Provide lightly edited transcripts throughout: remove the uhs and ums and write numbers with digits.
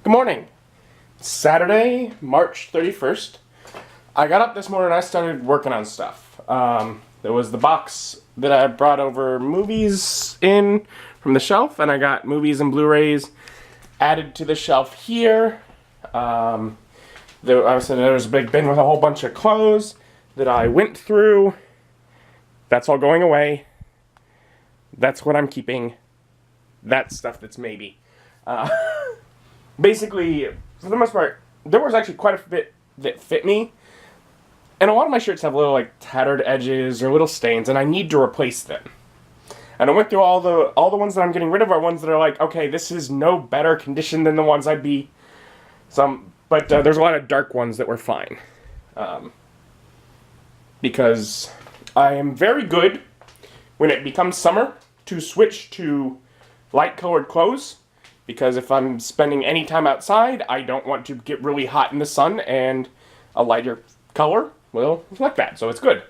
Good morning. Saturday, March 31st. I got up this morning and I started working on stuff. There was the box that I brought over movies in from the shelf, and I got movies and Blu-rays added to the shelf here. There was a big bin with a whole bunch of clothes that I went through. That's all going away. That's what I'm keeping. That's stuff that's maybe. Basically, for the most part, there was actually quite a bit that fit me. And a lot of my shirts have little, tattered edges or little stains, and I need to replace them. And I went through all the ones that I'm getting rid of are ones that are like, okay, this is no better condition than the ones I'd be. But there's a lot of dark ones that were fine. Because I am very good when it becomes summer to switch to light-colored clothes. Because if I'm spending any time outside, I don't want to get really hot in the sun, and a lighter color will reflect that, so it's good.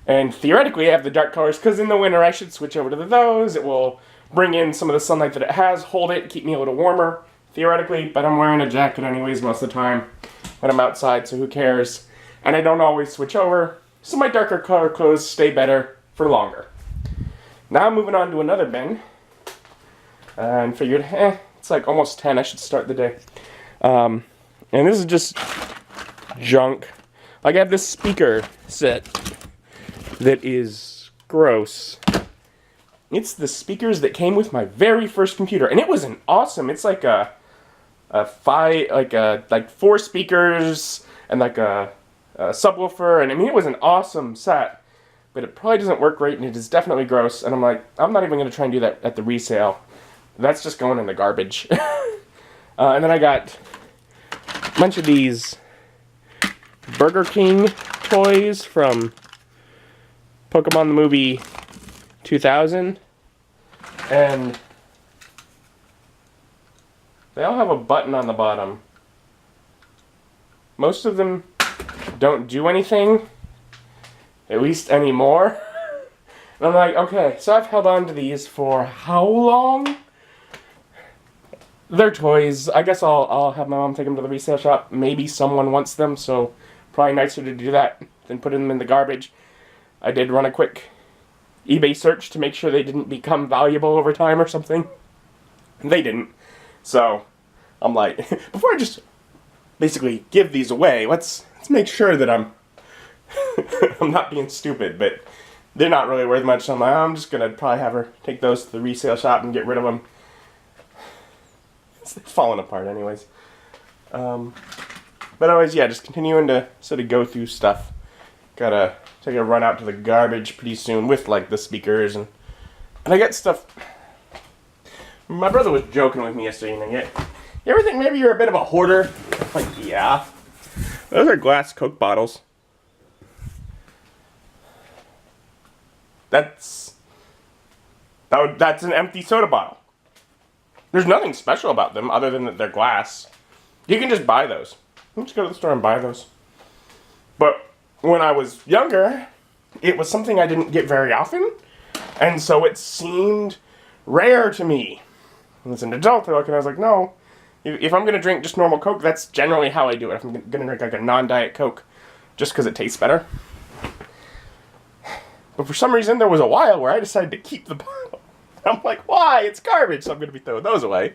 And theoretically, I have the dark colors, because in the winter I should switch over to those. It will bring in some of the sunlight that it has, hold it, keep me a little warmer, theoretically, but I'm wearing a jacket anyways most of the time when I'm outside, so who cares? And I don't always switch over, so my darker color clothes stay better for longer. Now moving on to another bin. And figured, it's like almost 10, I should start the day. And this is just junk. Like, I have this speaker set that is gross. It's the speakers that came with my very first computer, and it was an awesome, it's like like 4 speakers and like a subwoofer, and I mean, it was an awesome set. But it probably doesn't work great, and it is definitely gross, and I'm like, I'm not even going to try and do that at the resale. That's just going in the garbage. And then I got a bunch of these Burger King toys from Pokemon the movie 2000. And they all have a button on the bottom. Most of them don't do anything, at least anymore. And I'm like, okay, so I've held on to these for how long? They're toys. I guess I'll have my mom take them to the resale shop. Maybe someone wants them, so probably nicer to do that than putting them in the garbage. I did run a quick eBay search to make sure they didn't become valuable over time or something. They didn't. So I'm like, before I just basically give these away, let's make sure that I'm I'm not being stupid, but they're not really worth much. So I'm like, I'm just gonna probably have her take those to the resale shop and get rid of them. It's falling apart anyways. But always, yeah, just continuing to sort of go through stuff. Gotta take a run out to the garbage pretty soon with, like, the speakers. And I got stuff. My brother was joking with me yesterday, you ever think maybe you're a bit of a hoarder? Like, yeah. Those are glass Coke bottles. That's an empty soda bottle. There's nothing special about them other than that they're glass. You can just buy those. You can just go to the store and buy those. But when I was younger, it was something I didn't get very often. And so it seemed rare to me. And as an adult, I was like, no. If I'm going to drink just normal Coke, that's generally how I do it. If I'm going to drink like a non-diet Coke, just because it tastes better. But for some reason, there was a while where I decided to keep the bottle. I'm like, why? It's garbage, so I'm going to be throwing those away.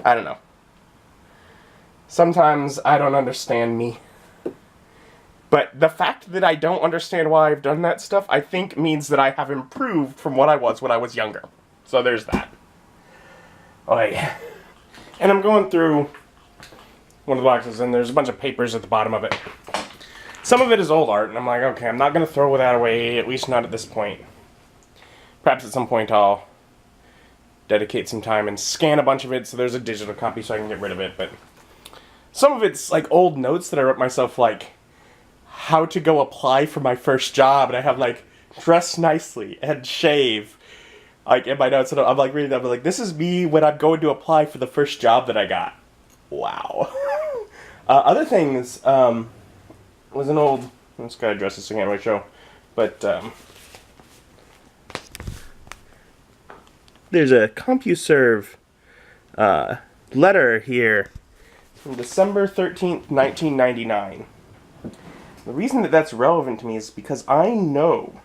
I don't know. Sometimes I don't understand me. But the fact that I don't understand why I've done that stuff, I think means that I have improved from what I was when I was younger. So there's that. Oh, yeah. And I'm going through one of the boxes, and there's a bunch of papers at the bottom of it. Some of it is old art, and I'm like, okay, I'm not going to throw that away, at least not at this point. Perhaps at some point I'll dedicate some time and scan a bunch of it so there's a digital copy so I can get rid of it, but some of it's like old notes that I wrote myself, like how to go apply for my first job, and I have like dress nicely and shave, like in my notes, and I'm like reading them, I'm like, this is me when I'm going to apply for the first job that I got. Wow. Other things, was an old, I'm just gonna address this again right show, but there's a CompuServe letter here from December 13th, 1999. The reason that that's relevant to me is because I know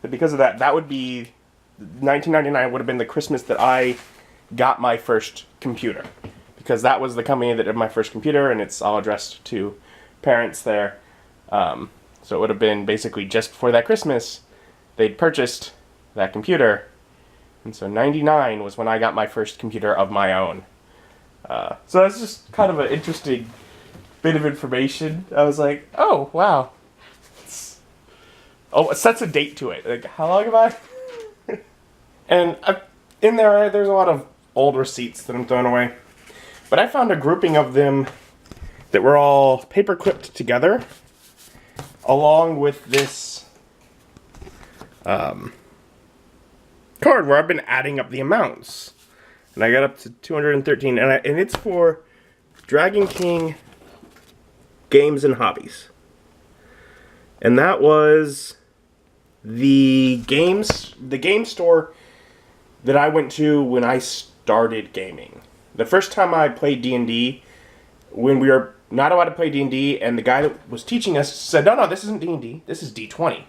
that because of that, that would be 1999 would have been the Christmas that I got my first computer, because that was the company that did my first computer, and it's all addressed to parents there. So it would have been basically just before that Christmas they'd purchased that computer, and so 99 was when I got my first computer of my own. So that's just kind of an interesting bit of information. I was like, oh wow, it sets a date to it. Like, how long have I? And in there's a lot of old receipts that I'm throwing away. But I found a grouping of them that were all paper clipped together, along with this card where I've been adding up the amounts. And I got up to 213, and it's for Dragon King Games and Hobbies. And that was the game store that I went to when I started gaming. The first time I played D&D, when we were not allowed to play D&D, and the guy that was teaching us said, no, this isn't D&D, this is D20.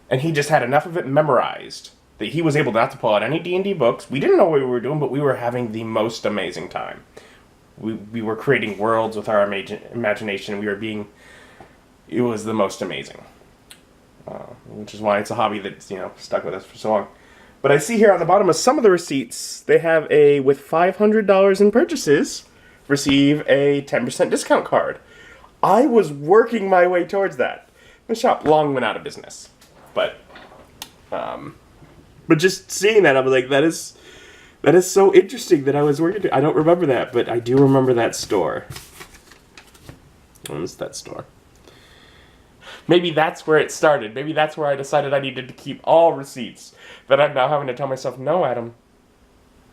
And he just had enough of it memorized that he was able not to pull out any D&D books. We didn't know what we were doing, but we were having the most amazing time. We were creating worlds with our imagination. It was the most amazing. Which is why it's a hobby that's, stuck with us for so long. But I see here on the bottom of some of the receipts, they have with $500 in purchases, receive a 10% discount card. I was working my way towards that. The shop long went out of business. But just seeing that, I was like, that is so interesting that I was working. I don't remember that, but I do remember that store. What's that store? Maybe that's where it started. Maybe that's where I decided I needed to keep all receipts. That I'm now having to tell myself, no, Adam,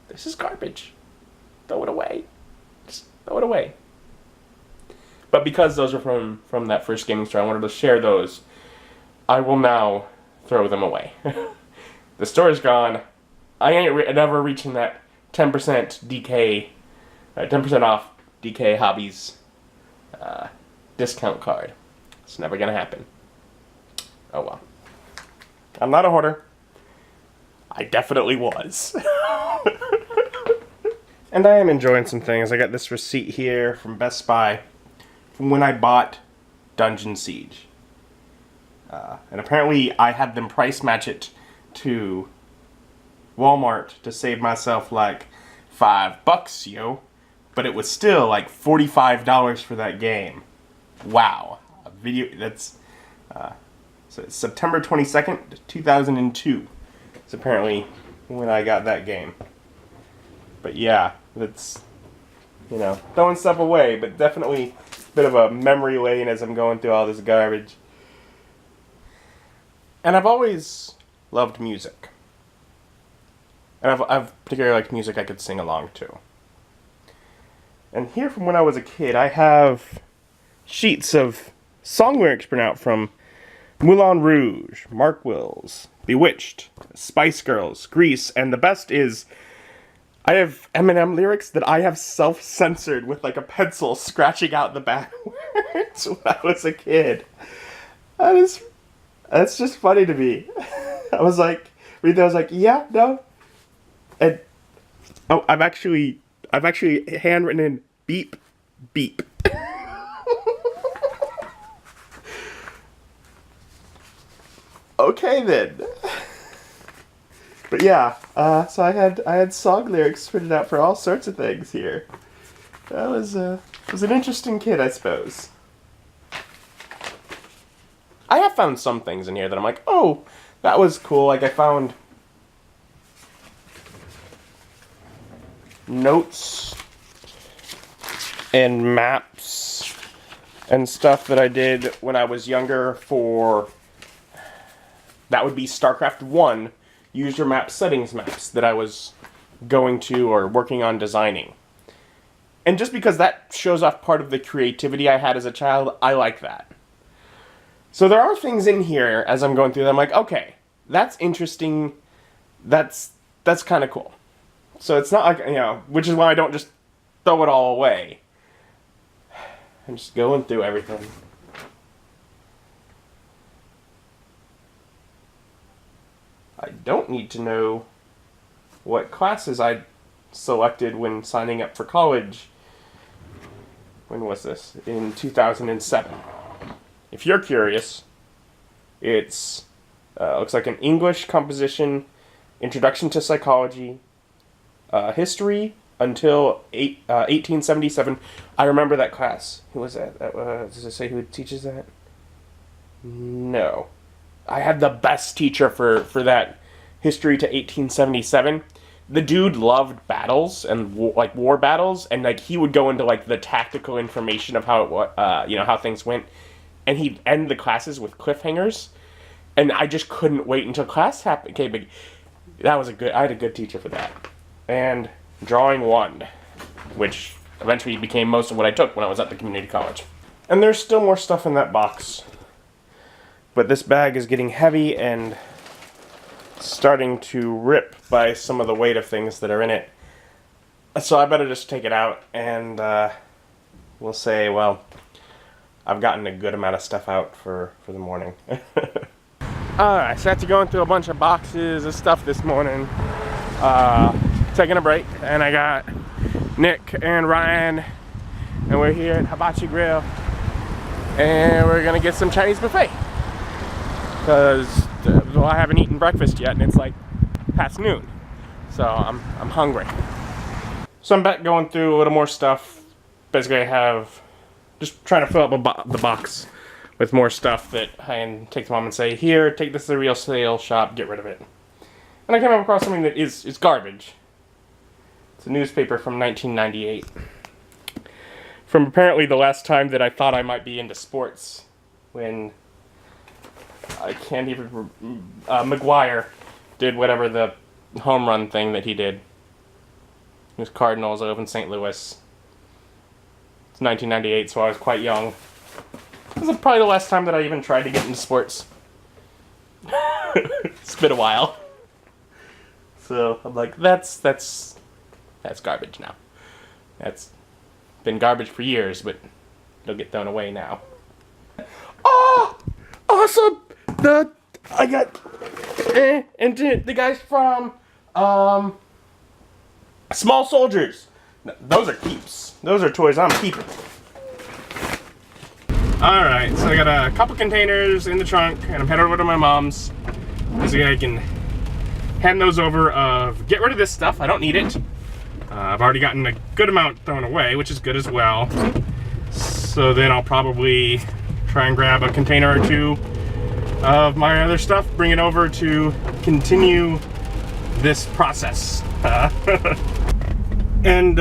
this is garbage. Throw it away. Just throw it away. But because those are from that first gaming store, I wanted to share those. I will now throw them away. The store is gone. I ain't never reaching that 10% DK, 10% off DK Hobbies discount card. It's never gonna happen. Oh well. I'm not a hoarder. I definitely was. And I am enjoying some things. I got this receipt here from Best Buy from when I bought Dungeon Siege. And apparently I had them price match it to Walmart to save myself like $5, yo. But it was still like $45 for that game. Wow. That's so it's September 22nd, 2002. It's apparently when I got that game. But yeah, that's, throwing stuff away, but definitely a bit of a memory lane as I'm going through all this garbage. And I've always loved music. And I've particularly liked music I could sing along to. And here from when I was a kid, I have sheets of song lyrics printed out from Moulin Rouge, Mark Wills, Bewitched, Spice Girls, Grease, and the best is I have Eminem lyrics that I have self-censored with like a pencil scratching out the bad words when I was a kid. That's just funny to me. I was like, yeah, no. And I've actually handwritten in beep, beep. Okay then. But yeah, so I had song lyrics printed out for all sorts of things here. That was an interesting kid, I suppose. I have found some things in here that I'm like, oh, that was cool. Like I found notes and maps and stuff that I did when I was younger for, that would be StarCraft 1 user map settings maps that I was going to or working on designing. And just because that shows off part of the creativity I had as a child, I like that. So there are things in here as I'm going through that I'm like, okay, that's interesting. That's kind of cool. So it's not like, you know, which is why I don't just throw it all away. I'm just going through everything. I don't need to know what classes I selected when signing up for college. When was this? In 2007. If you're curious, it's looks like an English composition, introduction to psychology, history until 1877. I remember that class. Who was that? Does it say who teaches that? No. I had the best teacher for that history to 1877. The dude loved battles and war battles, and like he would go into like the tactical information of how it how things went, and he'd end the classes with cliffhangers, and I just couldn't wait until class happened. Okay, but I had a good teacher for that, and drawing 1, which eventually became most of what I took when I was at the community college. And there's still more stuff in that box. But this bag is getting heavy and starting to rip by some of the weight of things that are in it. So I better just take it out and we'll say, well, I've gotten a good amount of stuff out for the morning. Alright, so after going through a bunch of boxes of stuff this morning, taking a break, and I got Nick and Ryan, and we're here at Hibachi Grill, and we're gonna get some Chinese buffet. Because I haven't eaten breakfast yet, and it's like past noon, so I'm hungry. So I'm back going through a little more stuff. Basically, I have just trying to fill up the box with more stuff that I can take to mom and say, here, take this to the real sale shop, get rid of it. And I came across something that is garbage. It's a newspaper from 1998. From apparently the last time that I thought I might be into sports, when I can't even. McGuire did whatever the home run thing that he did. It was Cardinals over in St. Louis. It's 1998, so I was quite young. This is probably the last time that I even tried to get into sports. It's been a while. So I'm like, that's garbage now. That's been garbage for years, but it'll get thrown away now. Oh, awesome! I got and the guys from Small Soldiers. Those are keeps. Those are toys I'm keeping. Alright, so I got a couple containers in the trunk, and I'm headed over to my mom's. This way I can hand those over get rid of this stuff. I don't need it. I've already gotten a good amount thrown away, which is good as well. So then I'll probably try and grab a container or two of my other stuff, bring it over to continue this process. And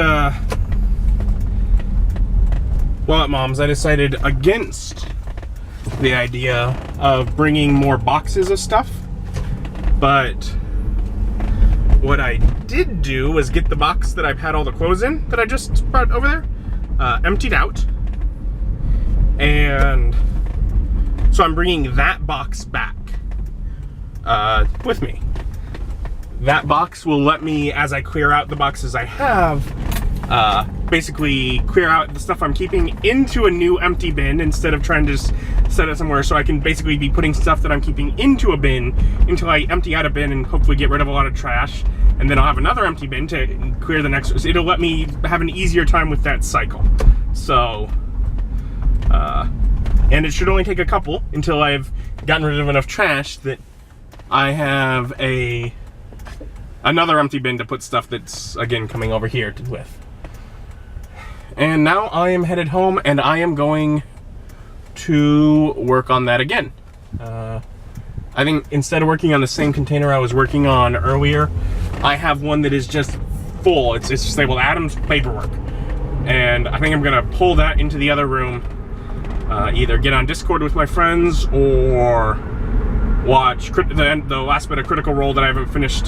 while at mom's, I decided against the idea of bringing more boxes of stuff, but what I did do was get the box that I've had all the clothes in that I just brought over there emptied out, and so I'm bringing that box back with me. That box will let me, as I clear out the boxes I have, basically clear out the stuff I'm keeping into a new empty bin instead of trying to just set it somewhere. So I can basically be putting stuff that I'm keeping into a bin until I empty out a bin and hopefully get rid of a lot of trash. And then I'll have another empty bin to clear the next. So it'll let me have an easier time with that cycle. So, and it should only take a couple until I've gotten rid of enough trash that I have another empty bin to put stuff that's, again, coming over here with. And now I am headed home, and I am going to work on that again. I think instead of working on the same container I was working on earlier, I have one that is just full. It's just labeled Adam's Paperwork. And I think I'm gonna pull that into the other room, either get on Discord with my friends or watch the last bit of Critical Role that I haven't finished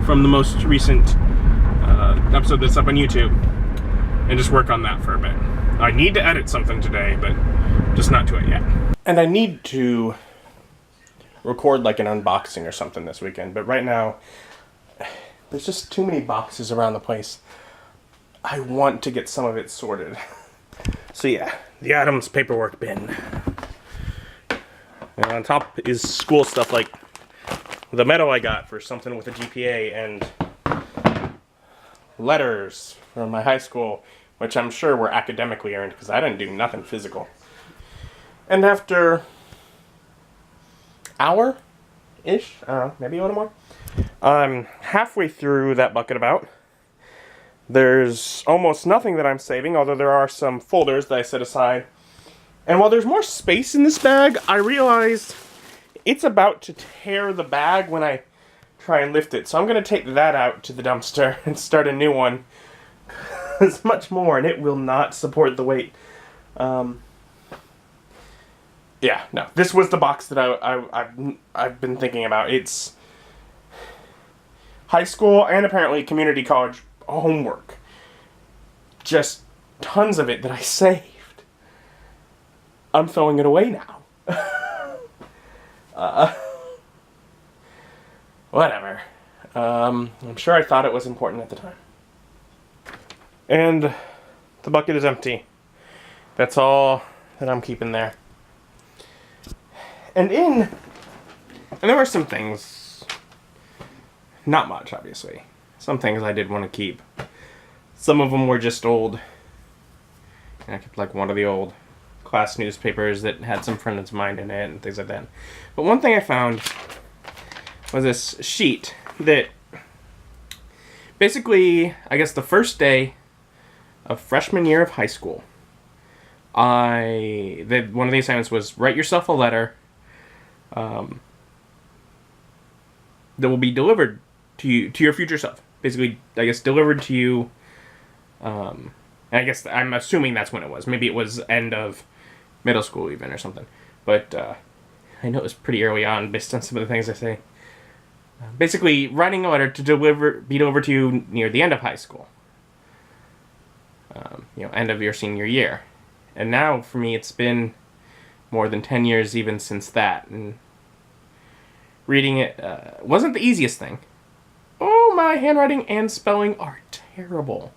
from the most recent episode that's up on YouTube, and just work on that for a bit. I need to edit something today, but just not to it yet. And I need to record like an unboxing or something this weekend, but right now There's just too many boxes around the place. I want to get some of it sorted. So yeah, the Adams paperwork bin. And on top is school stuff like the medal I got for something with a GPA and letters from my high school, which I'm sure were academically earned because I didn't do nothing physical. And after hour-ish, I don't know, maybe a little more, I'm halfway through that bucket about. There's almost nothing that I'm saving, although there are some folders that I set aside. And while there's more space in this bag, I realized it's about to tear the bag when I try and lift it. So I'm going to take that out to the dumpster and start a new one. It's much more, and it will not support the weight. Yeah, no. This was the box that I've been thinking about. It's high school and apparently community college homework. Just tons of it that I saved. I'm throwing it away now. Whatever. I'm sure I thought it was important at the time. And the bucket is empty. That's all that I'm keeping there. And there were some things, not much obviously, some things I did want to keep. Some of them were just old. And I kept like one of the old class newspapers that had some friends of mine in it and things like that. But one thing I found was this sheet that basically, I guess the first day of freshman year of high school, one of the assignments was write yourself a letter that will be delivered to you, to your future self. Basically, I guess delivered to you. I guess I'm assuming that's when it was. Maybe it was end of middle school even or something. But I know it was pretty early on based on some of the things I say. Basically, writing a letter to be delivered to you near the end of high school. End of your senior year. And now, for me, it's been more than 10 years even since that. And reading it wasn't the easiest thing. Oh, my handwriting and spelling are terrible.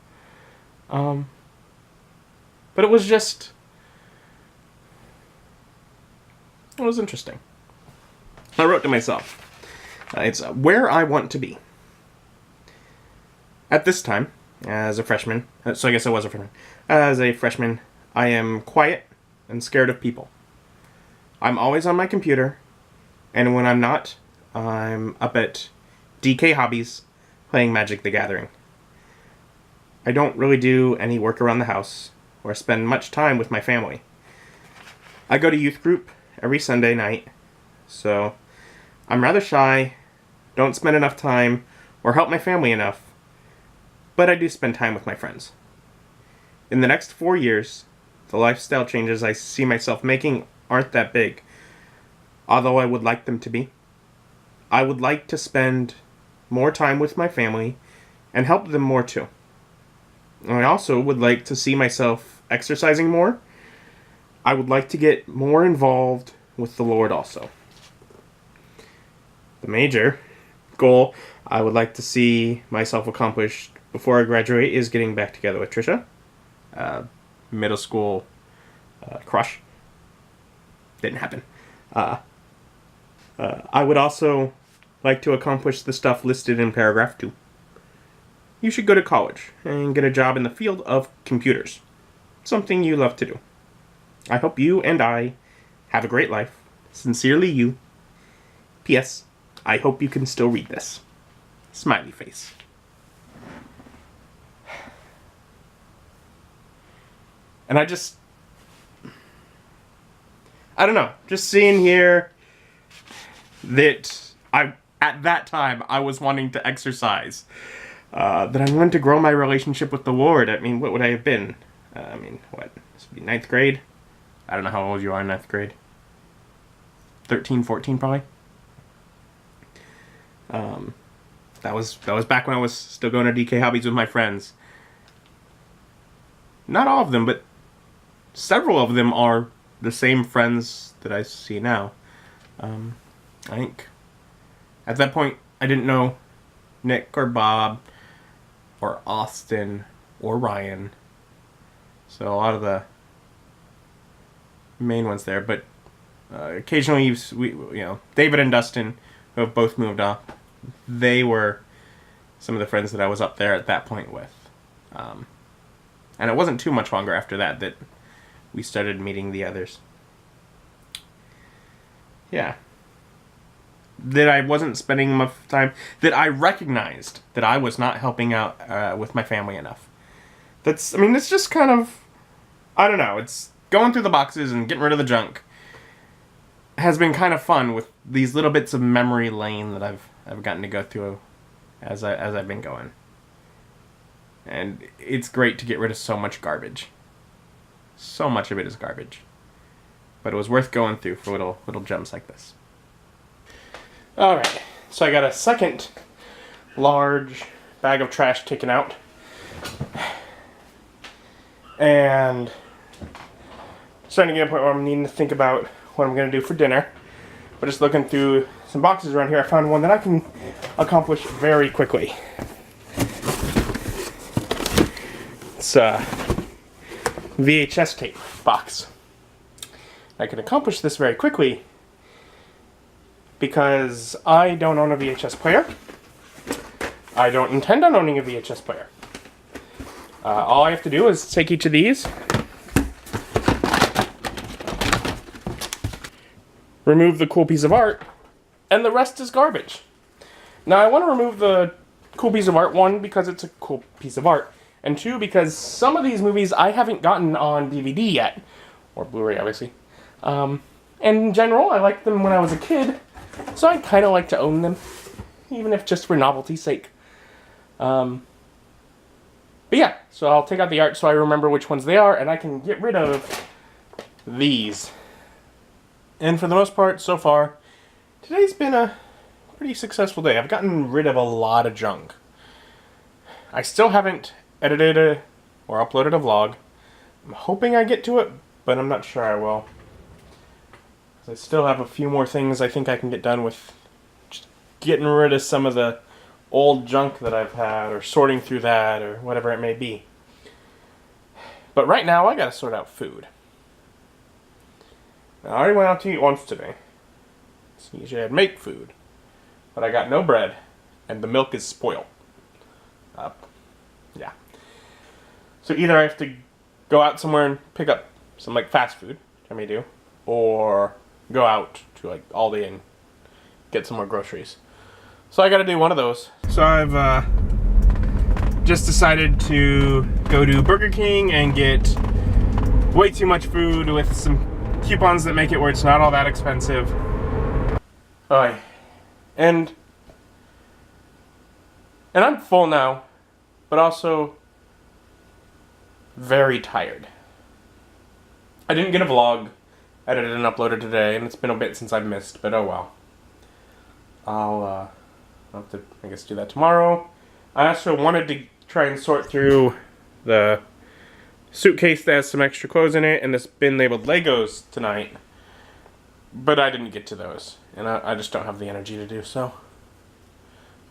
But it was interesting. I wrote to myself. It's where I want to be. At this time, as a freshman, so I guess I was a freshman. As a freshman, I am quiet and scared of people. I'm always on my computer, and when I'm not, I'm up at DK Hobbies playing Magic the Gathering. I don't really do any work around the house or spend much time with my family. I go to youth group every Sunday night, so I'm rather shy, don't spend enough time or help my family enough, but I do spend time with my friends. In the next 4 years, the lifestyle changes I see myself making aren't that big, although I would like them to be. I would like to spend more time with my family and help them more too. I also would like to see myself exercising more. I would like to get more involved with the Lord also. The major goal I would like to see myself accomplished before I graduate is getting back together with Trisha. Middle school crush. Didn't happen. I would also like to accomplish the stuff listed in paragraph 2. You should go to college and get a job in the field of computers. Something you love to do. I hope you and I have a great life. Sincerely you. P.S. I hope you can still read this. Smiley face. And I don't know. Just seeing here that at that time I was wanting to exercise. That I wanted to grow my relationship with the Lord. I mean, what would I have been? This would be 9th grade? I don't know how old you are in 9th grade. 13, 14 probably. That was back when I was still going to DK Hobbies with my friends. Not all of them, but several of them are the same friends that I see now. I think at that point I didn't know Nick or Bob or Austin or Ryan. So a lot of the main ones there, but occasionally David and Dustin, who have both moved off, they were some of the friends that I was up there at that point with. And it wasn't too much longer after that we started meeting the others. Yeah. That I wasn't spending enough time, that I recognized that I was not helping out with my family enough. It's just kind of, I don't know, it's going through the boxes and getting rid of the junk has been kind of fun with these little bits of memory lane that I've gotten to go through as I've been going. And it's great to get rid of so much garbage. So much of it is garbage. But it was worth going through for little gems like this. Alright, so I got a second large bag of trash taken out. And starting to get to a point where I'm needing to think about what I'm going to do for dinner. But just looking through some boxes around here, I found one that I can accomplish very quickly. It's a VHS tape box. I can accomplish this very quickly because I don't own a VHS player. I don't intend on owning a VHS player. All I have to do is take each of these, remove the cool piece of art, and the rest is garbage. Now I want to remove the cool piece of art, one, because it's a cool piece of art, and two, because some of these movies I haven't gotten on DVD yet, or Blu-ray obviously. And in general, I liked them when I was a kid, so I'd kind of like to own them, even if just for novelty's sake. But yeah, so I'll take out the art so I remember which ones they are, and I can get rid of these. And for the most part, so far, today's been a pretty successful day. I've gotten rid of a lot of junk. I still haven't edited or uploaded a vlog. I'm hoping I get to it, but I'm not sure I will. I still have a few more things I think I can get done with just getting rid of some of the old junk that I've had, or sorting through that, or whatever it may be. But right now, I gotta sort out food. Now, I already went out to eat once today. So usually I'd make food. But I got no bread, and the milk is spoiled. Yeah. So either I have to go out somewhere and pick up some fast food, which I may do, or go out to Aldi and get some more groceries. So I gotta do one of those. So I've just decided to go to Burger King and get way too much food with some coupons that make it where it's not all that expensive. And I'm full now, but also very tired. I didn't get a vlog edited and uploaded today, and it's been a bit since I've missed, but oh well. I'll have to, I guess, do that tomorrow. I also wanted to try and sort through the suitcase that has some extra clothes in it and this bin labeled Legos tonight, but I didn't get to those, and I just don't have the energy to do so.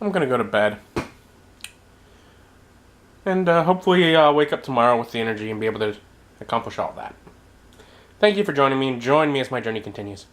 I'm gonna go to bed, and hopefully I'll wake up tomorrow with the energy and be able to accomplish all that. Thank you for joining me, and join me as my journey continues.